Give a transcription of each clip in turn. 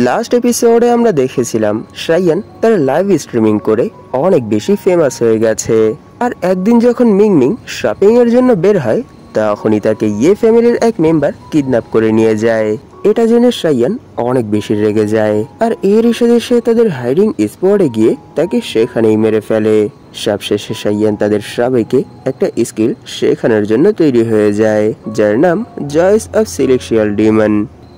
Last এপিসোডে আমরা দেখেছিলাম শাইয়ান তার লাইভ স্ট্রিমিং করে অনেক বেশি ফেমাস হয়ে গেছে। আর একদিন যখন মিংমিং শপিং এর জন্য বের হয় তখনই তাকে ইয়ে ফ্যামিলির এক মেম্বার কিডন্যাপ করে নিয়ে যায়। এটা জেনে শাইয়ান অনেক বেশি রেগে যায় আর এর সাথে সে তাদের হাইডিং স্পটে গিয়ে তাকে সেখানেই মেরে ফেলে। সবশেষে শাইয়ান তাদের সবাইকে একটা স্কিল শেখানোর জন্য তৈরি হয়ে যায়, যার নাম জয়েস অফ সেলেস্টিয়াল ডিমন।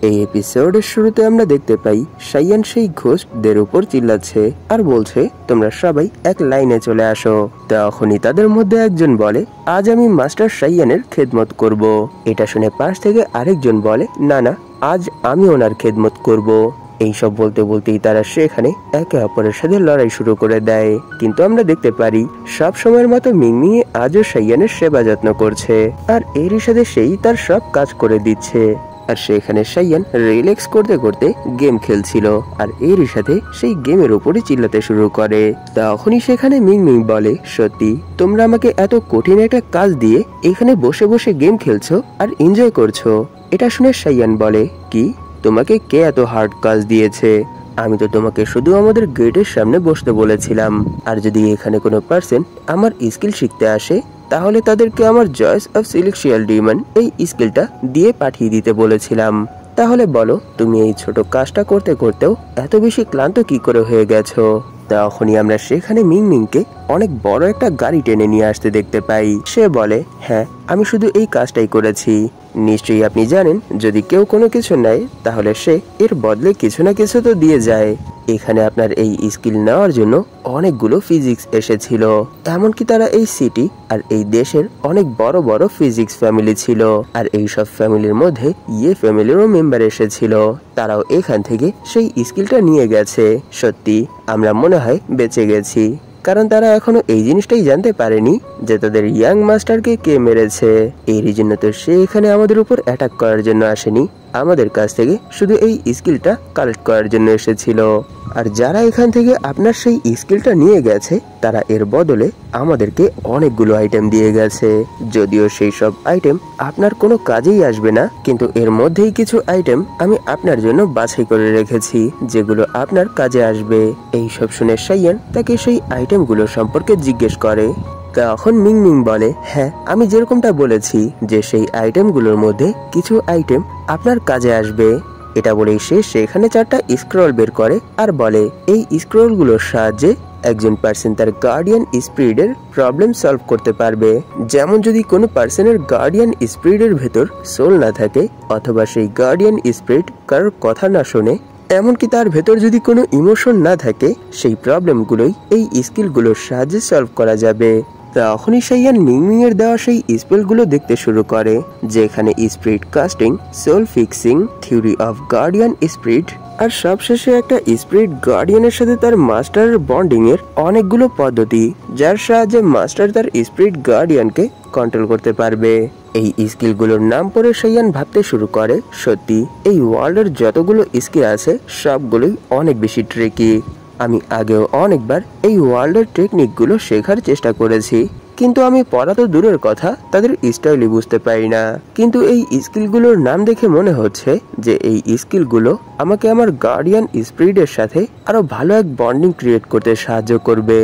এই এপিসোডের শুরুতে আমরা দেখতে পাই শাইয়ান সেই ঘোস্টদের উপর চিল্লাচ্ছে আর বলছে, তোমরা সবাই এক লাইনে চলে আসো। তখনই তাদের মধ্যে একজন বলে, আজ আমি মাস্টার শাইয়ানের খেদমত করব। এটা শুনে পাশ থেকে আরেকজন বলে, না না, আজ আমি ওনার খেদমত করব। এইসব বলতে বলতেই তারা সেখানে একে অপরের সাথে লড়াই শুরু করে দেয়। কিন্তু আমরা দেখতে পারি সব সময়ের মতো মিংমিং আজও শাইয়ানের সেবা যত্ন করছে আর এরই সাথে সেই তার সব কাজ করে দিচ্ছে। আর সেখানে শাইয়ান রিল্যাক্স করতে করতে গেম খেলছিল আর এরই সাথে সেই গেমের উপরে চিল্লাতে শুরু করে। তখনই সেখানে মিংমিং বলে, সত্যি তোমরা আমাকে এত কঠিন একটা কাজ দিয়ে এখানে বসে বসে গেম খেলছো আর এনজয় করছো। এটা শুনে শাইয়ান বলে, কি তোমাকে কে এত হার্ড কাজ দিয়েছে? আমি তো তোমাকে শুধু আমাদের গেটের সামনে বসতে বলেছিলাম, আর যদি এখানে কোনো পার্সন আমার স্কিল শিখতে আসে তাহলে তাদেরকে আমার জয়েস অফ সেলেস্টিয়াল ডিমন এই স্কিলটা দিয়ে পাঠিয়ে দিতে বলেছিলাম। তাহলে বলো, তুমি এই ছোট কাজটা করতে করতেও এত বেশি ক্লান্ত কি করে হয়ে গেছো? তখনই আমরা সেখানে মিংমিংকে অনেক বড় একটা গাড়ি টেনে নিয়ে আসতে দেখতে পাই। সে বলে, হ্যাঁ আমি শুধু এই কাজটাই করেছি। নিশ্চয়ই আপনি জানেন যদি কেউ কোনো কিছু নেয় তাহলে সে এর বদলে কিছু না কিছু তো দিয়ে যায়। এখানে আপনার এই স্কিল নেওয়ার জন্য অনেকগুলো ফিজিক্স এসেছিল, এমনকি তারা এই সিটি আর এই দেশের অনেক বড় বড় ফিজিক্স ফ্যামিলি ছিল। আর এই সব ফ্যামিলির মধ্যে ইয়ে ফ্যামিলিরও মেম্বার এসেছিল, তারাও এখান থেকে সেই স্কিলটা নিয়ে গেছে। সত্যি আমরা মনে হয় বেঁচে গেছি, কারণ তারা এখনো এই জিনিসটাই জানতে পারেনি যে তাদের ইয়াং মাস্টারকে কে মেরেছে। এরই জন্য তো সে এখানে আমাদের উপর অ্যাটাক করার জন্য আসেনি, আমাদের কাছ থেকে শুধু এই স্কিলটা কালেক্ট করার জন্য এসেছিল। আর যারা এখান থেকে আপনার সেই স্কিলটা নিয়ে গেছে তারা এর বদলে আমাদেরকে অনেকগুলো আইটেম দিয়ে গেছে। যদিও সেই সব আইটেম আপনার কোনো কাজেই আসবে না, কিন্তু এর মধ্যেই কিছু আইটেম আমি আপনার জন্য বাছাই করে রেখেছি যেগুলো আপনার কাজে আসবে। এই সব শুনে শাইয়ান তাকে সেই আইটেমগুলো সম্পর্কে জিজ্ঞেস করে। তখন মিংমিং বলে, হ্যাঁ আমি যেরকমটা বলেছি যে সেই আইটেমগুলোর মধ্যে কিছু আইটেম আপনার কাজে আসবে। এটা বলেই সে সেখানে 4টা স্ক্রল বের করে আর বলে, এই স্ক্রলগুলোর সাহায্যে একজন পার্সন তার গার্ডিয়ান স্পিরিটের প্রবলেম সলভ করতে পারবে। যেমন যদি কোনো পার্সনের গার্ডিয়ান স্পিরিটের ভেতর সোল না থাকে, অথবা সেই গার্ডিয়ান স্পিরিট কারোর কথা না শোনে, এমনকি তার ভেতর যদি কোনো ইমোশন না থাকে, সেই প্রবলেমগুলোই এই স্কিলগুলোর সাহায্যে সলভ করা যাবে। তখনই শাইয়ান মিংমিং এর দেওয়া সেই স্পেলগুলো দেখতে শুরু করে, যেখানে spirit casting, soul fixing, theory of guardian spirit আর সবশেষে একটা স্পিরিট গার্ডিয়ানের সাথে তার মাস্টার বন্ডিং এর অনেকগুলো পদ্ধতি, যার সাহায্যে মাস্টার তার স্পিরিট গার্ডিয়ানকে কন্ট্রোল করতে পারবে। এই স্কিলগুলোর নাম পড়ে শাইয়ান ভাবতে শুরু করে, সত্যি এই ওয়ার্ল্ডের যতগুলো স্কিল আছে সবগুলোই অনেক বেশি ট্রিকি। আমি আগেও অনেকবার এই ওয়ার্ল্ডের টেকনিকগুলো শেখার চেষ্টা করেছি, কিন্তু আমি পড়া তো দূরের কথা তাদের স্টাইলই বুঝতে পারি না। কিন্তু এই স্কিলগুলোর নাম দেখে মনে হচ্ছে যে এই স্কিলগুলো আমাকে আমার গার্ডিয়ান স্পিরিটের সাথে আরো ভালো এক বন্ডিং ক্রিয়েট করতে সাহায্য করবে।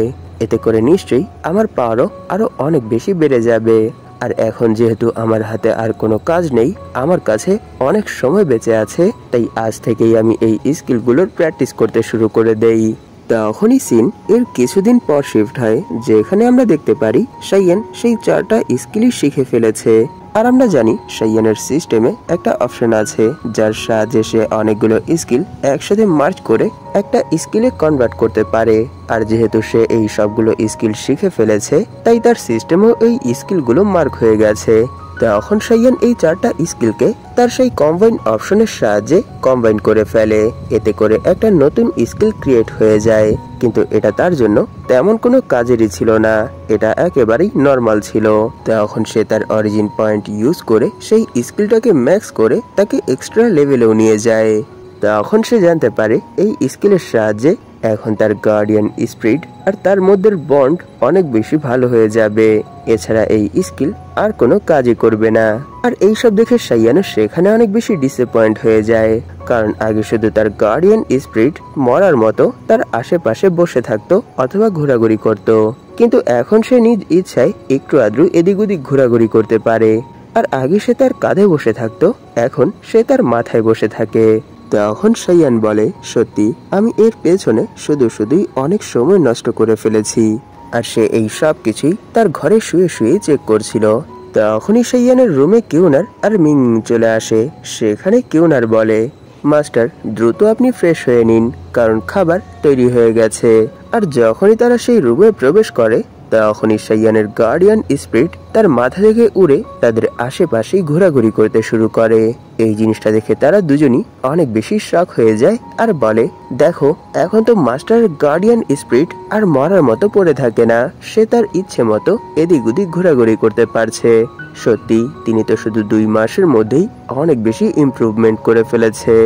এতে করে নিশ্চয়ই আমার পাওয়ারও আরো অনেক বেশি বেড়ে যাবে। আর এখন যেহেতু আমার হাতে আর কোনো কাজ নেই, আমার কাছে অনেক সময় বেঁচে আছে, তাই আজ থেকেই আমি এই স্কিলগুলোর প্র্যাকটিস করতে শুরু করে দেই। তখনই সিন এর কিছুদিন পর শিফট হয়, যেখানে আমরা দেখতে পারি শাইয়ান সেই 4টা স্কিলই শিখে ফেলেছে। আর আমরা জানি শাইয়ানের সিস্টেমে একটা অপশন আছে যার সাহায্যে সে অনেকগুলো স্কিল একসাথে মার্জ করে একটা স্কিলে কনভার্ট করতে পারে। আর যেহেতু সে এই সবগুলো স্কিল শিখে ফেলেছে, তাই তার সিস্টেমেও এই স্কিলগুলো মার্ক হয়ে গেছে। তখন শাইয়ান এই 4টা স্কিলকে তার সেই কম্বাইন অপশনের সাহায্যে কম্বাইন করে ফেলে। এতে করে একটা নতুন স্কিল ক্রিয়েট হয়ে যায়, কিন্তু এটা তার জন্য তেমন কোনো কাজেরই ছিল না, এটা একেবারেই নর্মাল ছিল। তখন সে তার অরিজিন পয়েন্ট ইউজ করে সেই স্কিলটাকে ম্যাক্স করে তাকে এক্সট্রা লেভেলেও নিয়ে যায়। তখন সে জানতে পারে এই স্কিলের সাহায্যে এখন তার গার্ডিয়ান স্পিরিট আর তার মধ্যে বন্ড অনেক বেশি ভালো হয়ে যাবে। এছাড়া এই স্কিল আর কোনো কাজই করবে না। আর এইসব দেখে সাইয়ানও সেখানে অনেক বেশি ডিসঅ্যাপয়েন্ট হয়ে যায়, কারণ আগে শুধু তার গার্ডিয়ান স্পিরিট মরার মতো তার আশেপাশে বসে থাকতো অথবা ঘোরাঘুরি করত, কিন্তু এখন সে নিজ ইচ্ছায় একটু আদ্রু এদিক ওদিক ঘোরাঘুরি করতে পারে। আর আগে সে তার কাঁধে বসে থাকতো, এখন সে তার মাথায় বসে থাকে। তখন সাইয়ান বলে, সত্যি আমি এর পেছনে শুধুই অনেক সময় নষ্ট করে ফেলেছি। আর সে এই সব কিছুই তার ঘরে শুয়ে শুয়ে চেক করছিল। তখনই সাইয়ানের রুমে কিউনার আর মিং চলে আসে। সেখানে কিউনার বলে, মাস্টার দ্রুত আপনি ফ্রেশ হয়ে নিন, কারণ খাবার তৈরি হয়ে গেছে। আর যখনই তারা সেই রুমে প্রবেশ করে তখনই সাইয়ানের গার্ডিয়ান স্পিরিট তার মাথা থেকে উড়ে তাদের আশেপাশেই ঘোরাঘুরি করতে শুরু করে। এই জিনিসটা দেখে তারা দুজনই অনেক বেশি শক হয়ে যায় আর বলে, দেখো এখন তো মাস্টারের গার্ডিয়ান স্পিরিট আর মরার মতো পড়ে থাকে না, সে তার ইচ্ছে মতো এদিক ওদিক ঘোরাঘুরি করতে পারছে। সত্যি তিনি তো শুধু 2 মাসের মধ্যেই অনেক বেশি ইমপ্রুভমেন্ট করে ফেলেছে।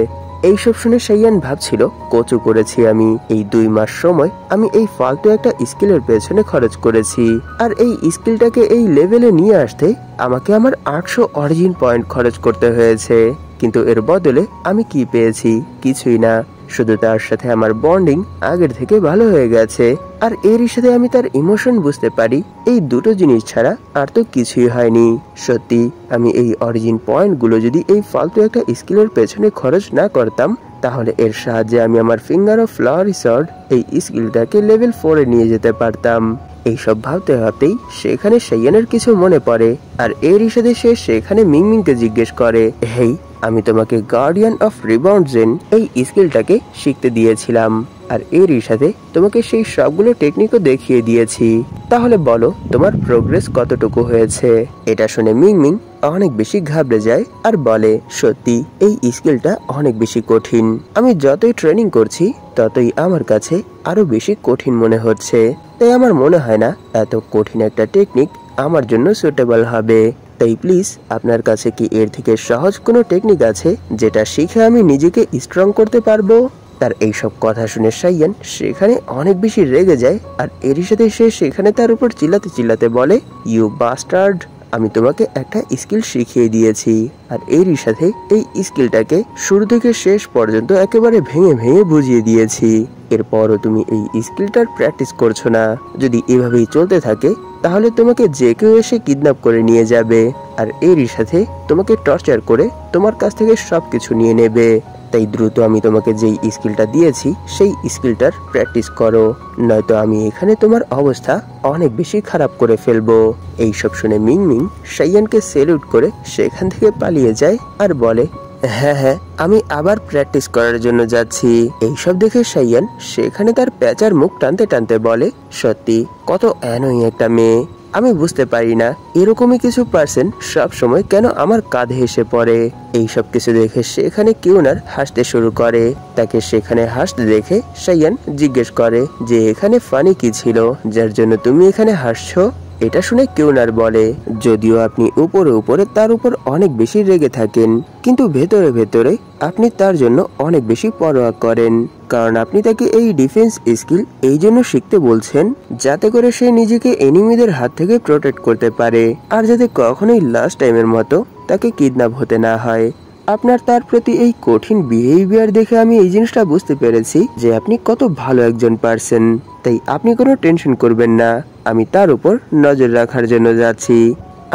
এইসব শুনে সাইয়ান ভাবছিল, কচু করেছি আমি। এই 2 মাস সময় আমি এই ফালতু একটা স্কিলের পেছনে খরচ করেছি, আর এই স্কিলটাকে এই লেভেলে নিয়ে আসতে আমাকে আমার 800 অরিজিন পয়েন্ট খরচ করতে হয়েছে। কিন্তু এর বদলে আমি কি পেয়েছি? কিছুই না। শুধু তার সাথে আমার বন্ডিং আগের থেকে ভালো হয়ে গেছে, আর এরই সাথে আমি তার ইমোশন বুঝতে পারি। এই দুটো জিনিস ছাড়া আর তো কিছুই হয়নি। সত্যি আমি এই অরিজিন পয়েন্টগুলো যদি এই ফালতু একটা স্কিলের পেছনে খরচ না করতাম, তাহলে এর সাহায্যে আমি আমার ফিঙ্গার অফ ফ্লাওয়ারি সর্ড এই স্কিলটাকে লেভেল 4 এ নিয়ে যেতে পারতাম। এইসব ভাবতে ভাবতেই সেখানে সাইয়ানের কিছু মনে পড়ে, আর এরই সাথে সে সেখানে মিংমিংকে জিজ্ঞেস করে, হেই আমি তোমাকে গার্ডিয়ান অফ রিবাউন্ডজেন এই স্কিলটাকে শিখতে দিয়েছিলাম, আর এরই সাথে তোমাকে সেই সবগুলো টেকনিকও দেখিয়ে দিয়েছি। তাহলে বলো তোমার প্রোগ্রেস কতটুকু হয়েছে? এটা শুনে মিংমিং অনেক বেশি ঘাবড়ে যায় আর বলে, সত্যি এই স্কিলটা অনেক বেশি কঠিন। আমি যতই ট্রেনিং করছি ততই আমার কাছে আরো বেশি কঠিন মনে হচ্ছে। তাই আমার মনে হয় না এত কঠিন একটা টেকনিক আমার জন্য সুটেবল হবে। তাই প্লিজ আপনার কাছে কি এর থেকে সহজ কোনো টেকনিক আছে যেটা শিখে আমি নিজেকে স্ট্রং করতে পারবো? তার এইসব কথা শুনে সাইয়ান সেখানে অনেক বেশি রেগে যায়, আর এরই সাথে সে সেখানে তার উপর চিল্লাতে বলে, ইউ বাস্টার্ড, আমি তোমাকে একটা স্কিল শিখিয়ে দিয়েছি, আর এরই সাথে এই স্কিলটাকে শুরু থেকে শেষ পর্যন্ত একেবারে ভেঙে ভেঙে বুঝিয়ে দিয়েছি। এরপরও তুমি এই স্কিলটার প্র্যাকটিস করছো না। যদি এভাবেই চলতে থাকে তাহলে তোমাকে যে কেউ এসে কিডন্যাপ করে নিয়ে যাবে, আর এরই সাথে তোমাকে টর্চার করে তোমার কাছ থেকে সবকিছু নিয়ে নেবে। তাই দ্রুত আমি তোমাকে যেই স্কিলটা দিয়েছি সেই স্কিলটার প্র্যাকটিস করো, নয়তো আমি এখানে তোমার অবস্থা অনেক বেশি খারাপ করে ফেলবো। এইসব শুনে মিংমিং সাইয়ানকে সেলুট করে সেখান থেকে পালিয়ে যায় আর বলে, হ্যাঁ আমি আবার প্র্যাকটিস করার জন্য যাচ্ছি। এইসব দেখে সাইয়ান সেখানে তার প্যাচার মুখ টানতে টানতে বলে, সত্যি কত অ্যানোয়িং একটা মেয়ে। আমি বুঝতে পারি না এরকমই কিছু পার্সন সব সময় কেন আমার কাঁধে এসে পড়ে। এইসব কিছু দেখে সেখানে কিউনার হাসতে শুরু করে। তাকে সেখানে হাসতে দেখে সাইয়ান জিজ্ঞেস করে যে এখানে ফানি কি ছিল যার জন্য তুমি এখানে হাসছো? এটা শুনে কিউনার বলে, যদিও আপনি উপরে তার উপর অনেক বেশি রেগে থাকেন, কিন্তু ভেতরে ভেতরে আপনি তার জন্য অনেক বেশি পরোয়া করেন, কারণ আপনি তাকে এই ডিফেন্স স্কিল এই জন্য শিখতে বলছেন যাতে করে সে নিজেকে এনিমিদের হাত থেকে প্রোটেক্ট করতে পারে, আর যাতে কখনোই লাস্ট টাইমের মতো তাকে কিডন্যাপ হতে না হয়। আপনার তার প্রতি এই কঠিন বিহেভিয়ার দেখে আমি এই জিনিসটা বুঝতে পেরেছি যে আপনি কত ভালো একজন পার্সন। তাই আপনি কোনো টেনশন করবেন না, আমি তার উপর নজর রাখার জন্য যাচ্ছি।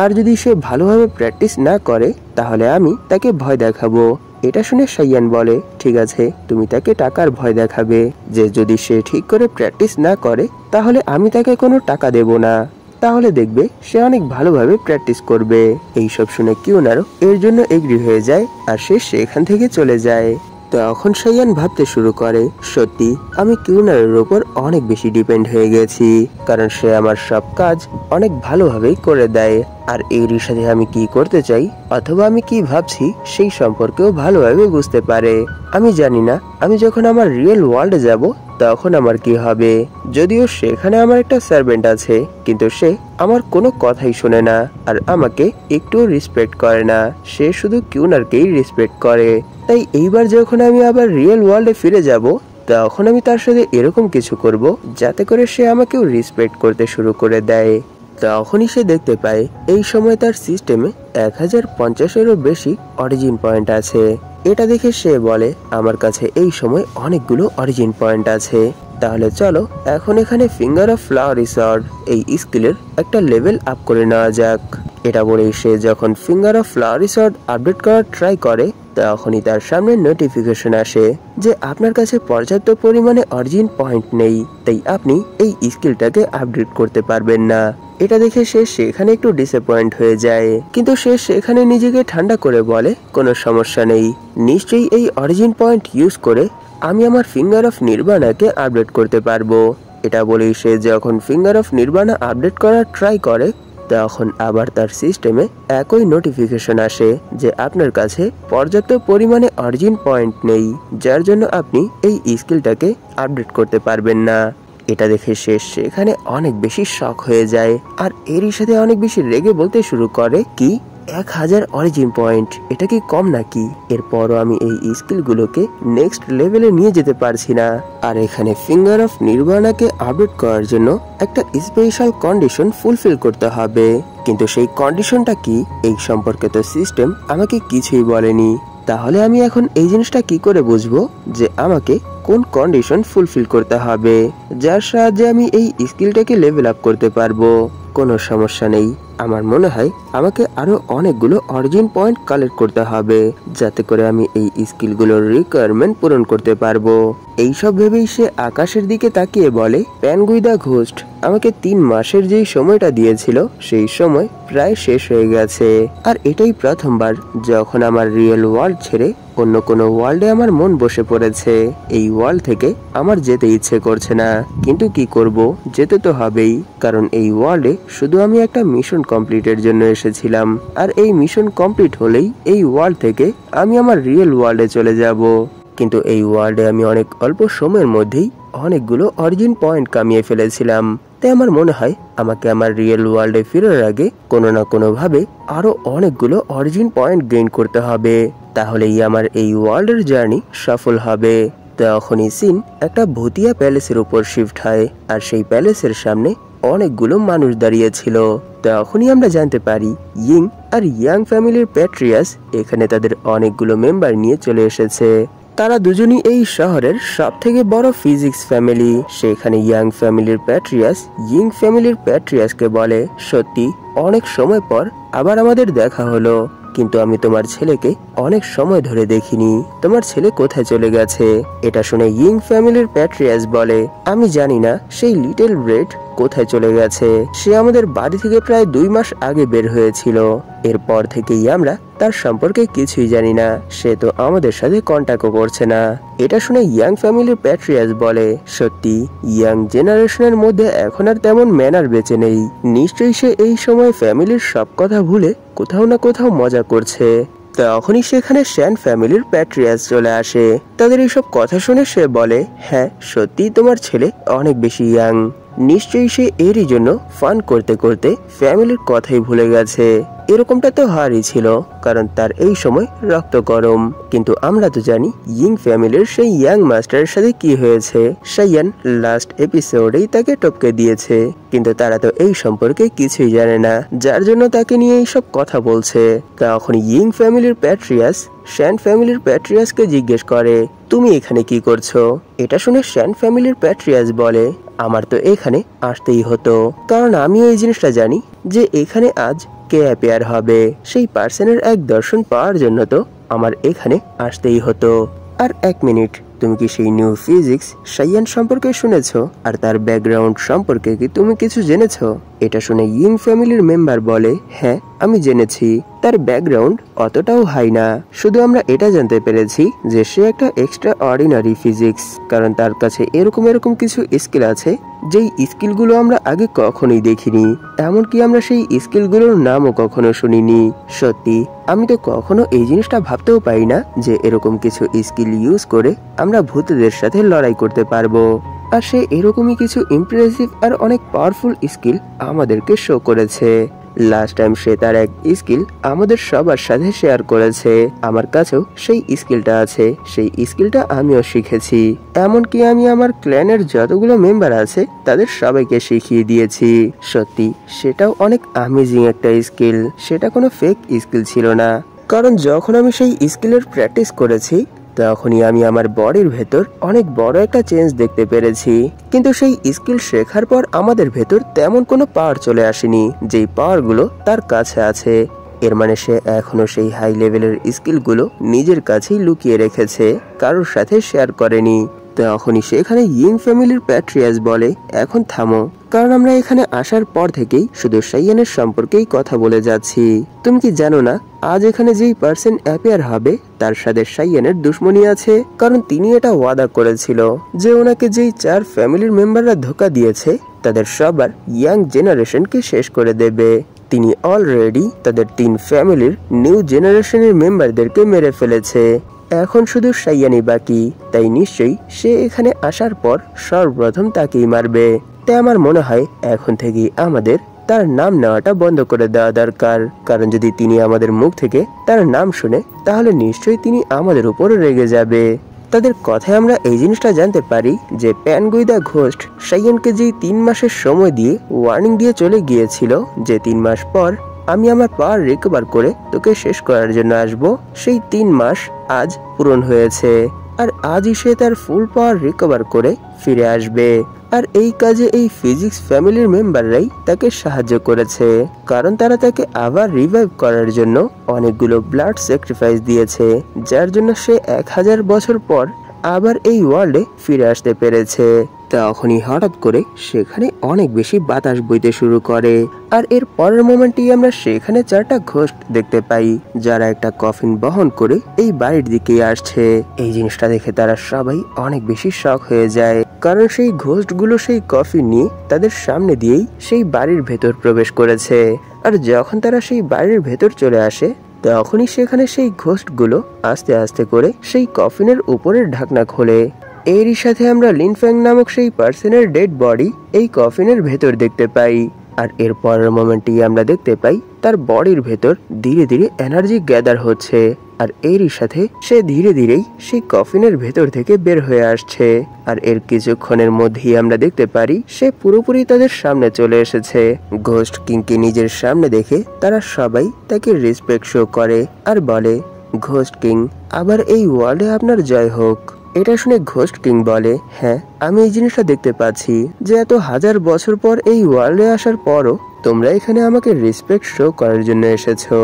আর যদি সে ভালোভাবে প্র্যাকটিস না করে তাহলে আমি তাকে ভয় দেখাবো। এটা শুনে সাইয়ান বলে, ঠিক আছে তুমি তাকে টাকার ভয় দেখাবে, যে যদি সে ঠিক করে প্র্যাকটিস না করে তাহলে আমি তাকে কোনো টাকা দেব না, তাহলে দেখবে সে অনেক ভালোভাবে প্র্যাকটিস করবে। এইসব শুনে কিউনারও এর জন্য এগ্রি হয়ে যায় আর সে সেখান থেকে চলে যায়। তখন সাইয়ান ভাবতে শুরু করে, সত্যি আমি কিউনারের উপর অনেক বেশি ডিপেন্ড হয়ে গেছি, কারণ সে আমার সব কাজ অনেক ভালোভাবেই করে দেয়, আর এরই সাথে আমি কি করতে চাই অথবা আমি কি ভাবছি সেই সম্পর্কেও ভালোভাবে বুঝতে পারে। আমি জানি না আমি যখন আমার রিয়েল ওয়ার্ল্ডে যাব তখন আমার কি হবে। যদিও সেখানে আমার একটা সার্ভেন্ট আছে, কিন্তু সে আমার কোনো কথাই শোনে না আর আমাকে একটুও রেসপেক্ট করে না, সে শুধু কিউনারকেই রেসপেক্ট করে। তাই এইবার যখন আমি আবার রিয়েল ওয়ার্ল্ডে ফিরে যাব তখন আমি তার সাথে এরকম কিছু করব যাতে করে সে আমাকেও রেসপেক্ট করতে শুরু করে দেয়। তখনই সে দেখতে পায় এই সময় তার সিস্টেমে 1050-এরও বেশি অরিজিন পয়েন্ট আছে। এটা দেখে সে বলে, আমার কাছে এই সময় অনেকগুলো অরিজিন পয়েন্ট আছে, তাহলে চলো এখন এখানে ফিঙ্গার অফ ফ্লাওয়ারি সর্ড এই স্কিলের একটা লেভেল আপ করে নেওয়া যাক। এটা বলেই সে যখন finger of flowery sword update করার ট্রাই করে, তখনই তার সামনে নোটিফিকেশন আসে যে আপনার কাছে পর্যাপ্ত পরিমাণে অরিজিন পয়েন্ট নেই, তাই আপনি এই স্কিলটাকে আপডেট করতে পারবেন না। এটা দেখে সে সেখানে একটু ডিসঅ্যাপয়েন্ট হয়ে যায়, কিন্তু সে সেখানে নিজেকে ঠান্ডা করে বলে, কোনো সমস্যা নেই, নিশ্চয়ই এই অরিজিন পয়েন্ট ইউজ করে আমি আমার ফিঙ্গার অফ নির্বাণাকে আপডেট করতে পারবো। এটা বলেই সে যখন ফিঙ্গার অফ নির্বাণা আপডেট করার ট্রাই করে, তখন আবার তার সিস্টেমে একই নোটিফিকেশন আসে যে আপনার কাছে পর্যাপ্ত পরিমাণে অরিজিন পয়েন্ট নেই, যার জন্য আপনি এই স্কিলটাকে আপডেট করতে পারবেন না। এটা দেখে সে সেখানে অনেক বেশি শক হয়ে যায়, আর এরই সাথে অনেক বেশি রেগে বলতে শুরু করে, কি 1000 অরিজিন পয়েন্ট, এটা কি কম নাকি? এরপরও আমি এই স্কিলগুলোকে নেক্সট লেভেলে নিয়ে যেতে পারছি না। আর এখানে ফিঙ্গার অফ নির্বাণাকে আপডেট করার জন্য একটা স্পেশাল কন্ডিশন ফুলফিল করতে হবে, কিন্তু সেই কন্ডিশনটা কি এই সম্পর্কে তো সিস্টেম আমাকে কিছুই বলেনি। তাহলে আমি এখন এই জিনিসটা কি করে বুঝবো যে আমাকে কোন কন্ডিশন ফুলফিল করতে হবে যার সাহায্যে আমি এই স্কিলটাকে লেভেল আপ করতে পারবো? কোনো সমস্যা নেই, আমার মনে হয় আমাকে আরো অনেকগুলো অরিজিন পয়েন্ট কালেক্ট করতে হবে যাতে করে আমি এই স্কিলগুলোর রিকোয়ারমেন্ট পূরণ করতে পারবো। এইসব ভেবেই সে আকাশের দিকে তাকিয়ে বলে, প্যানগুইদা ঘোস্ট আমাকে 3 মাসের যেই সময়টা দিয়েছিল সেই সময় প্রায় শেষ হয়ে গেছে, আর এটাই প্রথমবার যখন আমার রিয়েল ওয়ার্ল্ড ছেড়ে অন্য কোনো ওয়ার্ল্ডে আমার মন বসে পড়েছে। এই ওয়ার্ল্ড থেকে আমার যেতে ইচ্ছে করছে না, কিন্তু কি করব, যেতে তো হবেই, কারণ এই ওয়ার্ল্ডে শুধু আমি একটা মিশন কমপ্লিটের জন্য এসেছিলাম, আর এই মিশন কমপ্লিট হলেই এই ওয়ার্ল্ড থেকে আমি আমার রিয়েল ওয়ার্ল্ডে চলে যাব। কিন্তু এই ওয়ার্ল্ডে আমি অনেক অল্প সময়ের মধ্যেই অনেকগুলো অরিজিন পয়েন্ট কামিয়ে ফেলেছিলাম, তাই আমার মনে হয় আমাকে আমার রিয়েল ওয়ার্ল্ডে ফেরার আগে কোনো না কোনো ভাবে আরো অনেকগুলো অরিজিন পয়েন্ট গেইন করতে হবে, তাহলেই আমার এই ওয়ার্ল্ডের জার্নি সফল হবে। তখনই সিন একটা ভুতিয়া প্যালেসের উপর শিফট হয়, আর সেই প্যালেসের সামনে অনেকগুলো মানুষ দাঁড়িয়ে ছিল। তখনই আমরা জানতে পারি ইং আর ইয়াং ফ্যামিলির প্যাট্রিয়াস এখানে তাদের অনেকগুলো মেম্বার নিয়ে চলে এসেছে। তারা দুজনই এই শহরের সব থেকে বড় ফিজিক্স ফ্যামিলি। সেখানে ইয়াং ফ্যামিলির প্যাট্রিয়াস ইং ফ্যামিলির প্যাট্রিয়াসকে বলে, সত্যি অনেক সময় পর আবার আমাদের দেখা হলো, কিন্তু আমি তোমার ছেলেকে অনেক সময় ধরে দেখিনি, তোমার ছেলে কোথায় চলে গেছে? এটা শুনে ইং ফ্যামিলির প্যাট্রিয়াস বলে, আমি জানি না সেই লিটল ব্রেড কোথায় চলে গেছে, সে আমাদের বাড়ি থেকে প্রায় 2 মাস আগে বের হয়েছিল, এরপর থেকেই আমরা তার সম্পর্কে কিছুই জানি না, সে তো আমাদের সাথে কন্ট্যাক্টও করছে না। এটা শুনে ইয়াং ফ্যামিলির প্যাট্রিয়াস বলে, সত্যি ইয়াং জেনারেশনের মধ্যে এখন আর তেমন ম্যানার বেঁচে নেই, নিশ্চয়ই সে এই সময় ফ্যামিলির সব কথা ভুলে কোথাও না কোথাও মজা করছে। তখনই সেখানে শ্যান ফ্যামিলির প্যাট্রিয়াস চলে আসে। তাদের এইসব কথা শুনে সে বলে, হ্যাঁ সত্যি তোমার ছেলে অনেক বেশি ইয়াং, নিশ্চয়ই সে এরই জন্য ফান করতে করতে ফ্যামিলির কথাই ভুলে গেছে। এরকমটা তো হওয়ারই ছিল, কারণ তার এই সময় রক্ত গরম। কিন্তু আমরা তো জানি ইং ফ্যামিলির সেই ইয়াং মাস্টারের সাথে কি হয়েছে। শাইয়ান লাস্ট এপিসোডেই তাকে টপকে দিয়েছে, কিন্তু তারা তো এই সম্পর্কে কিছুই জানে না, যার জন্য তাকে নিয়ে এইসব কথা বলছে। তখন ইং ফ্যামিলির প্যাট্রিয়াস শ্যান ফ্যামিলির প্যাট্রিয়াসকে জিজ্ঞেস করে, তুমি এখানে কি করছো? এটা শুনে শ্যান ফ্যামিলির প্যাট্রিয়াস বলে, আমার তো এখানে আসতেই হতো, কারণ আমিও এই জিনিসটা জানি যে এখানে আজ কে অ্যাপিয়ার হবে, সেই পার্সনের এক দর্শন পাওয়ার জন্য তো আমার এখানে আসতেই হতো। আর 1 মিনিট, তুমি কি সেই নিউ ফিজিক্স শাইয়ান সম্পর্কে শুনেছো? আর তার ব্যাকগ্রাউন্ড সম্পর্কে কি তুমি কিছু জেনেছো? এটা শুনে ইং ফ্যামিলির মেম্বার বলে, হ্যাঁ আমি জেনেছি, তার ব্যাকগ্রাউন্ড অতটাও হাই না, শুধু আমরা এটা জানতে পেরেছি যে সে একটা এক্সট্রা অর্ডিনারি ফিজিক্স, কারণ তার কাছে এরকম কিছু স্কিল আছে যেই স্কিলগুলো আমরা আগে কখনোই দেখিনি, এমনকি আমরা সেই স্কিলগুলোর নামও কখনো শুনিনি। সত্যি আমি তো কখনো এই জিনিসটা ভাবতেও পারি না যে এরকম কিছু স্কিল ইউজ করে আমরা ভূতদের সাথে লড়াই করতে পারবো। আর সে এরকমই কিছু ইমপ্রেসিভ আর অনেক পাওয়ারফুল স্কিল আমাদেরকে শো করেছে। লাস্ট টাইম সে তার এক স্কিল আমাদের সবার সাথে শেয়ার করেছে। আমার কাছেও সেই স্কিলটা আছে, সেই স্কিলটা আমিও শিখেছি। এমনকি আমি আমার ক্ল্যানের যতগুলো মেম্বার আছে তাদের সবাইকে শিখিয়ে দিয়েছি। সত্যি সেটাও অনেক অ্যামেজিং একটা স্কিল, সেটা কোনো ফেক স্কিল ছিল না। কারণ যখন আমি সেই স্কিলের প্র্যাকটিস করেছি তখনই আমি আমার বডির ভেতর অনেক বড় একটা চেঞ্জ দেখতে পেরেছি। কিন্তু সেই স্কিল শেখার পর আমাদের ভেতর তেমন কোনো পাওয়ার চলে আসেনি যেই পাওয়ারগুলো তার কাছে আছে। এর মানে সে এখনো সেই হাই লেভেলের স্কিলগুলো নিজের কাছেই লুকিয়ে রেখেছে, কারোর সাথে শেয়ার করেনি। তখনই সেখানে ইয়ং ফ্যামিলির প্যাট্রিয়াস বলে, এখন থামো, কারণ আমরা এখানে আসার পর থেকেই শুধু সাইয়ানের সম্পর্কেই কথা বলে যাচ্ছি। তুমি কি জানো না আজ এখানে যেই পার্সন অ্যাপিয়ার হবে তার সাথে সাইয়ানের দুশ্মনী আছে? কারণ তিনি এটা ওয়াদা করেছিল যে ওনাকে যেই 4 ফ্যামিলির মেম্বাররা ধোকা দিয়েছে তাদের সবার ইয়াং জেনারেশনকে শেষ করে দেবে। তিনি অলরেডি তাদের 3 ফ্যামিলির নিউ জেনারেশনের মেম্বারদেরকে মেরে ফেলেছে। এখন শুধু সাইয়ানি বাকি, তাই নিশ্চয়ই সে এখানে আসার পর সর্বপ্রথম তাকেই মারবে। তাই আমার মনে হয় এখন থেকেই আমাদের তার নাম নেওয়াটা বন্ধ করে দেওয়া দরকার। কারণ যদি তিনি আমাদের মুখ থেকে তার নাম শুনে তাহলে নিশ্চয়ই তিনি আমাদের উপর রেগে যাবে। তাদের কথায় আমরা এই জিনিসটা জানতে পারি যে প্যানগুই দ্য ঘোস্ট সাইয়ানকে যেই 3 মাসের সময় দিয়ে ওয়ার্নিং দিয়ে চলে গিয়েছিল যে 3 মাস পর আমি আমার পাওয়ার রিকভার করে তোকে শেষ করার জন্য আসব, সেই 3 মাস আজ পূরণ হয়েছে। আর আজই সে তার ফুল পাওয়ার রিকভার করে ফিরে আসবে। আর এই কাজে এই ফিজিক্স ফ্যামিলির মেম্বাররাই তাকে সাহায্য করেছে, কারণ তারা তাকে আবার রিভাইভ করার জন্য অনেকগুলো ব্লাড স্যাক্রিফাইস দিয়েছে, যার জন্য সে 1000 বছর পর আবার এই ওয়ার্ল্ডে ফিরে আসতে পেরেছে। তখনই হঠাৎ করে সেখানে অনেক বেশি বাতাস বইতে শুরু করে। আর এর পরের মোমেন্টেই আমরা সেখানে 4টা ঘোস্ট দেখতে পাই যারা একটা কফিন বহন করে এই বাড়ির দিকে আসছে। এই জিনিসটা দেখে তারা সবাই অনেক বেশি শক হয়ে যায়, কারণ সেই ঘোস্টগুলো সেই কফিন নিয়ে তাদের সামনে দিয়েই সেই বাড়ির ভেতর প্রবেশ করেছে। আর যখন তারা সেই বাড়ির ভেতর চলে আসে তখনই সেখানে সেই ঘোস্টগুলো আস্তে আস্তে করে সেই কফিনের উপরের ঢাকনা খোলে। এরই সাথে আমরা লিনফ্যাং নামক সেই পার্সনের ডেড বডি এই কফিনের ভেতর দেখতে পাই। আর এর পরের মোমেন্টেই আমরা দেখতে পাই তার বডির ভেতর ধীরে ধীরে এনার্জি গ্যাদার হচ্ছে। আর এরই সাথে সে ধীরে ধীরেই সেই কফিনের ভেতর থেকে বের হয়ে আসছে। আর এর কিছুক্ষণের মধ্যেই আমরা দেখতে পারি সে পুরোপুরি তাদের সামনে চলে এসেছে। ঘোস্ট কিংকে নিজের সামনে দেখে তারা সবাই তাকে রেসপেক্ট শো করে আর বলে, ঘোস্ট কিং, আবার এই ওয়ার্ল্ডে আপনার জয় হোক। এটা শুনে ঘোস্ট কিং বলে, হ্যাঁ, আমি এই জিনিসটা দেখতে পাচ্ছি যে এত 1000 বছর পর এই ওয়ার্ল্ডে আসার পরও তোমরা এখানে আমাকে রেসপেক্ট শো করার জন্য এসেছো।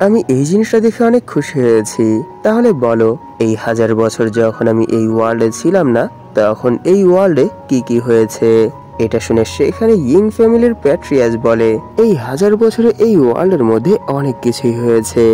আমি এই জিনিসটা দেখে অনেক খুশি হয়েছি। তাহলে বলো, এই 1000 বছর যখন আমি এই ওয়ার্ল্ডে ছিলাম না তখন এই ওয়ার্ল্ডে কি কি হয়েছে? এটা শুনে সেখানে ইয়ং ফ্যামিলির প্যাট্রিয়াস বলে, এই 1000 বছরে এই ওয়ার্ল্ডের মধ্যে অনেক কিছুই হয়েছে।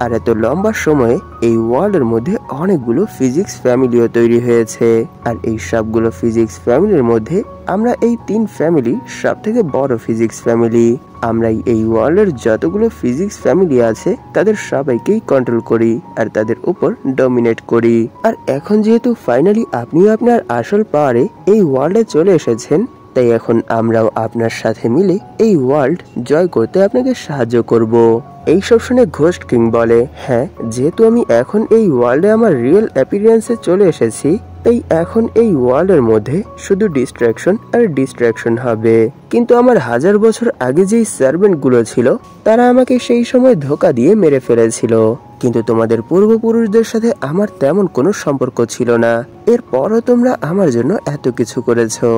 আর এত লম্বা সময়ে এই ওয়ার্ল্ডের মধ্যে অনেকগুলো ফিজিক্স ফ্যামিলিও তৈরি হয়েছে। আর এই সবগুলো ফিজিক্স ফ্যামিলির মধ্যে আমরা এই 3 ফ্যামিলি সব থেকে বড় ফিজিক্স ফ্যামিলি। আমরাই এই ওয়ার্ল্ডের যতগুলো ফিজিক্স ফ্যামিলি আছে তাদের সবাইকেই কন্ট্রোল করি আর তাদের উপর ডমিনেট করি। আর এখন যেহেতু ফাইনালি আপনি আপনার আসল পাওয়ারে এই ওয়ার্ল্ডে চলে এসেছেন, তাই এখন আমরাও আপনার সাথে মিলে এই ওয়ার্ল্ড জয় করতে আপনাকে সাহায্য করব। এইসব শুনে ঘোস্ট কিং বলে, হ্যাঁ, যেহেতু আমি এখন এই ওয়ার্ল্ডে আমার রিয়েল অ্যাপিয়ারেন্সে চলে এসেছি, তাই এখন এই ওয়ার্ল্ডের মধ্যে শুধু ডিস্ট্রাকশন আর ডিস্ট্রাকশন হবে। কিন্তু আমার 1000 বছর আগে যেই সার্ভেন্ট গুলো ছিল তারা আমাকে সেই সময় ধোকা দিয়ে মেরে ফেলেছিল। কিন্তু তোমাদের পূর্বপুরুষদের সাথে আমার তেমন কোনো সম্পর্ক ছিল না। এরপরও তোমরা আমার জন্য এত কিছু করেছো।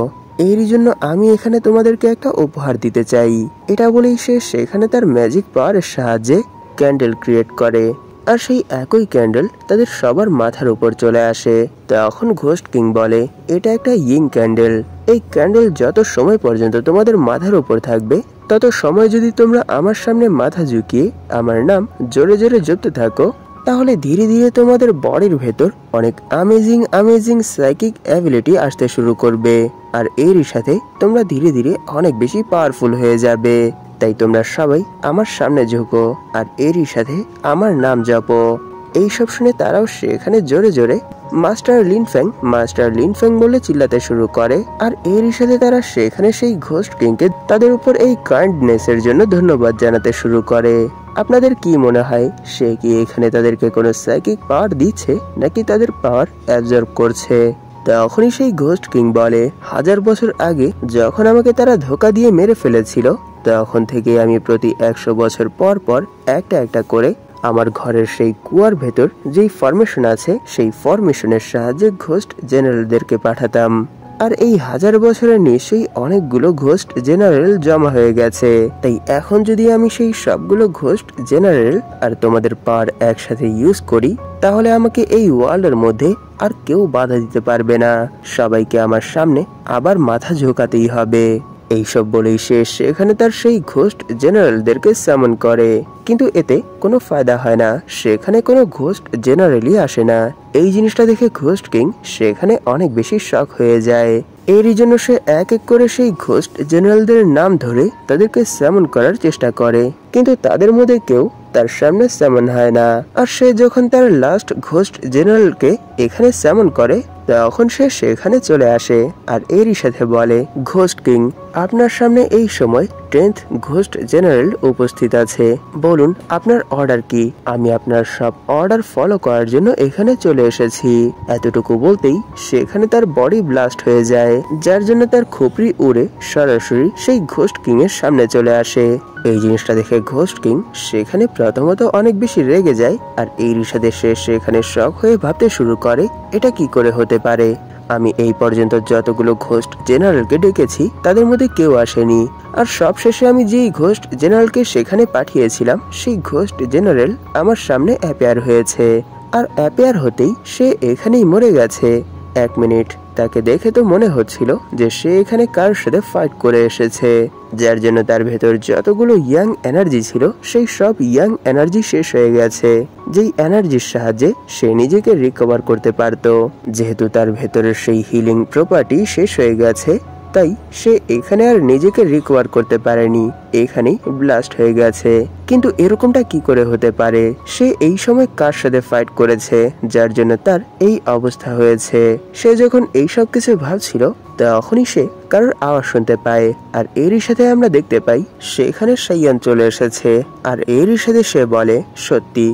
এরই জন্য আমি এখানে তোমাদেরকে একটা উপহার দিতে চাই। এটা বলেই সে সেখানে তার ম্যাজিক পাওয়ারের সাহায্যে ক্যান্ডেল ক্রিয়েট করে। আর সেই একই ক্যান্ডেল তাদের সবার মাথার উপর চলে আসে। তখন ঘোস্ট কিং বলে, এটা একটা ইয়ং ক্যান্ডেল। এই ক্যান্ডেল যত সময় পর্যন্ত তোমাদের মাথার উপর থাকবে তত সময় যদি তোমরা আমার সামনে মাথা ঝুঁকিয়ে আমার নাম জোরে জোরে জপতে থাকো, তাহলে ধীরে ধীরে তোমাদের বডির ভেতর অনেক অ্যামেজিং সাইকিক অ্যাবিলিটি আসতে শুরু করবে। আর এরই সাথে তোমরা ধীরে ধীরে অনেক বেশি পাওয়ারফুল হয়ে যাবে। তাই তোমরা সবাই আমার সামনে ঝুঁকো আর এরই সাথে আমার নাম জপো। এইসব শুনে তারাও সেখানে জোরে জোরে মাস্টার লিনফ্যাং বলে চিল্লাতে শুরু করে। আর এরই সাথে তারা সেখানে সেই ঘোস্ট কিংকে তাদের উপর এই কাইন্ডনেসের জন্য ধন্যবাদ জানাতে শুরু করে। আপনাদের কি মনে হয়, সে কি এখানে তাদেরকে কোনো সাইকিক পাওয়ার দিচ্ছে নাকি তাদের পাওয়ার অ্যাবজর্ব করছে? তখনই সেই ঘোস্ট কিং বলে, 1000 বছর আগে যখন আমাকে তারা ধোঁকা দিয়ে মেরে ফেলেছিল, তখন থেকে আমি প্রতি 100 বছর পর পর একটা একটা করে আমার ঘরের সেই কুয়ার ভেতর যেই ফরমেশন আছে সেই ফরমেশনের সাহায্যে ঘোস্ট জেনারেলদেরকে পাঠাতাম। আর এই 1000 বছরে নিশ্চয়ই অনেকগুলো ঘোস্ট জেনারেল জমা হয়ে গেছে। তাই এখন যদি আমি সেই সবগুলো ঘোস্ট জেনারেল আর তোমাদের পাওয়ার একসাথে ইউজ করি, তাহলে আমাকে এই ওয়ার্ল্ডের মধ্যে আর কেউ বাধা দিতে পারবে না। সবাইকে আমার সামনে আবার মাথা ঝোঁকাতেই হবে। এইসব বলেই সে সেখানে তার সেই ঘোস্ট জেনারেলদেরকে সামন করে, কিন্তু এতে কোনো ফায়দা হয় না। সেখানে কোনো ঘোস্ট জেনারেলই আসে না। এই জিনিসটা দেখে ঘোস্ট কিং সেখানে অনেক বেশি শক হয়ে যায়। এরই জন্য সে এক এক করে সেই ঘোস্ট জেনারেলদের নাম ধরে তাদেরকে সামন করার চেষ্টা করে, কিন্তু তাদের মধ্যে কেউ তার সামনে সামন হয় না। আর সে যখন তার লাস্ট ঘোস্ট জেনারেলকে এখানে সামন করে, তখন সে সেখানে চলে আসে আর এরই সাথে বলে, ঘোস্ট কিং, আপনার সামনে এই সময় 10th ঘোস্ট জেনারেল উপস্থিত আছে। বলুন আপনার অর্ডার কি? আমি আপনার সব অর্ডার ফলো করার জন্য এখানে চলে এসেছি। এতটুকু বলতেই সেখানে তার বডি ব্লাস্ট হয়ে যায়, যার জন্য তার খোপড়ি উড়ে সরাসরি সেই ঘোস্ট কিং এর সামনে চলে আসে। এই জিনিসটা দেখে ঘোস্ট কিং সেখানে প্রথমত অনেক বেশি রেগে যায়, আর এই সাথে সে সেখানে শক হয়ে ভাবতে শুরু করে, এটা কি করে হতে পারে? আমি এই পর্যন্ত যতগুলো ঘোস্ট জেনারেলকে ডেকেছি তাদের মধ্যে কেউ আসেনি, আর সবশেষে আমি যেই ঘোস্ট জেনারেলকে সেখানে পাঠিয়েছিলাম সেই ঘোস্ট জেনারেল আমার সামনে অ্যাপিয়ার হয়েছে। আর অ্যাপিয়ার হতেই সে এখানেই মরে গেছে। 1 মিনিট, তাকে দেখে তো মনে হচ্ছিল যে সে এখানে কার সাথে ফাইট করে এসেছে, যার জন্য তার ভেতর যতগুলো ইয়াং এনার্জি ছিল সেই সব ইয়াং এনার্জি শেষ হয়ে গেছে, যেই এনার্জির সাহায্যে সে নিজেকে রিকভার করতে পারত। যেহেতু তার ভেতরের সেই হিলিং প্রপার্টি শেষ হয়ে গেছে, তাই সে এখানে আর নিজেকে রিকভার করতে পারেনি, এখানেই ব্লাস্ট হয়ে গেছে। কিন্তু এরকমটা কি করে হতে পারে? সে এই সময় কার সাথে ফাইট করেছে যার জন্য তার এই অবস্থা হয়েছে? সে যখন এই সব কিছু ভাবছিল, তখনই সে কারোর আওয়াজ শুনতে পায়, আর এরই সাথে আমরা দেখতে পাই সেখানে সাইয়ান চলে এসেছে। আর এরই সাথে সে বলে, সত্যি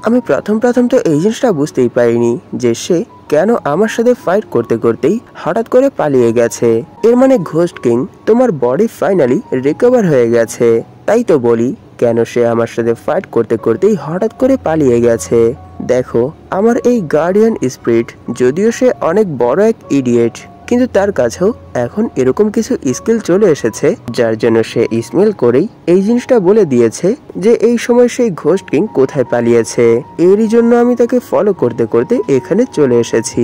আমি প্রথম তো এই জিনিসটা বুঝতেই পারিনি যে সে কেন আমার সাথে ফাইট করতে করতেই হঠাৎ করে পালিয়ে গেছে। এর মানে ঘোস্ট কিং, তোমার বডি ফাইনালি রিকভার হয়ে গেছে। তাই তো বলি, কেন সে আমার সাথে ফাইট করতে করতেই হঠাৎ করে পালিয়ে গেছে। দেখো, আমার এই গার্ডিয়ান স্পিরিট, যদিও সে অনেক বড় এক ইডিয়েট, কিন্তু তার কাছেও এখন এরকম কিছু স্কিল চলে এসেছে, যার জন্য সে স্মেল করেই এই জিনিসটা বলে দিয়েছে যে এই সময় সেই ঘোস্ট কিং কোথায় পালিয়েছে। এরই জন্য আমি তাকে ফলো করতে করতে এখানে চলে এসেছি।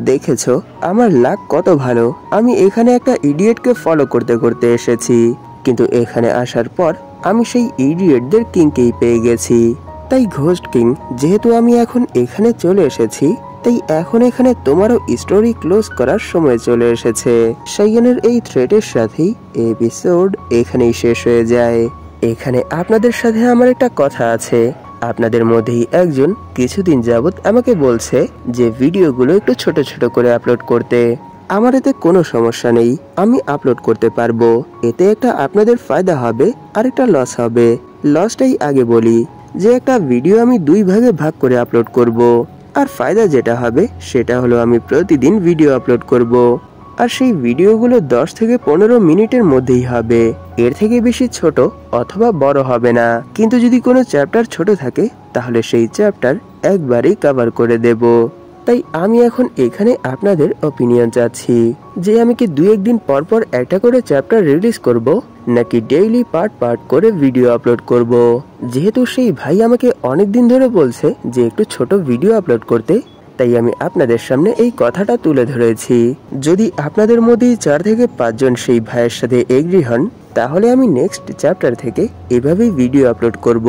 দেখেছো আমার লাক কত ভালো, আমি এখানে একটা ইডিয়েটকে ফলো করতে করতে এসেছি, কিন্তু এখানে আসার পর আমি সেই ইডিয়েটদের কিংকেই পেয়ে গেছি। তাই ঘোস্ট কিং, যেহেতু আমি এখন এখানে চলে এসেছি, তাই এখন এখানে তোমারও স্টোরি ক্লোজ করার সময় চলে এসেছে। সাইয়ানের এই থ্রেটের সাথেই এপিসোড এখানেই শেষ হয়ে যায়। এখানে আপনাদের সাথে আমার একটা কথা আছে। আপনাদের মধ্যেই একজন কিছুদিন যাবত আমাকে বলছে যে ভিডিওগুলো একটু ছোট ছোট করে আপলোড করতে। আমার এতে কোনো সমস্যা নেই, আমি আপলোড করতে পারবো। এতে একটা আপনাদের ফায়দা হবে আর একটা লস হবে। লসটাই আগে বলি, যে একটা ভিডিও আমি 2 ভাগে ভাগ করে আপলোড করব, আর ফায়দা যেটা হবে সেটা হলো আমি প্রতিদিন ভিডিও আপলোড করব, আর সেই ভিডিওগুলো 10 থেকে 15 মিনিটের মধ্যেই হবে। এর থেকে বেশি ছোট অথবা বড় হবে না। কিন্তু যদি কোনো চ্যাপ্টার ছোট থাকে, তাহলে সেই চ্যাপ্টার একবারেই কভার করে দেব। তাই আমি এখন এখানে আপনাদের অপিনিয়ন চাচ্ছি যে আমি কি 2-1 দিন পর পর একটা করে চ্যাপ্টার রিলিজ করব, নাকি ডেইলি পার্ট করে ভিডিও আপলোড করব। যেহেতু সেই ভাই আমাকে অনেক দিন ধরে বলছে যে একটু ছোট ভিডিও আপলোড করতে, তাই আমি আপনাদের সামনে এই কথাটা তুলে ধরেছি। যদি আপনাদের মধ্যেই 4 থেকে 5 জন সেই ভাইয়ের সাথে এগ্রি হন, তাহলে আমি নেক্সট চ্যাপ্টার থেকে এভাবেই ভিডিও আপলোড করব,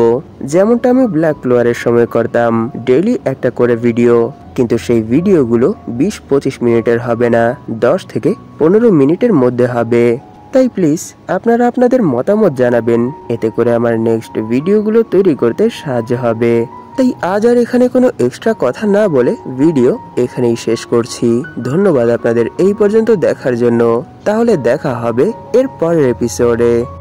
যেমনটা আমি ব্ল্যাক ক্লোয়ারের সময় করতাম, ডেইলি একটা করে ভিডিও। কিন্তু সেই ভিডিওগুলো 20-25 মিনিটের হবে না, 10 থেকে 15 মিনিটের মধ্যে হবে। তাই প্লিজ আপনারা আপনাদের মতামত জানাবেন, এতে করে আমার নেক্সট ভিডিওগুলো তৈরি করতে সাহায্য হবে। তাই আজ আর এখানে কোনো এক্সট্রা কথা না বলে ভিডিও এখানেই শেষ করছি। ধন্যবাদ আপনাদের এই পর্যন্ত দেখার জন্য। তাহলে দেখা হবে এর পরের এপিসোডে।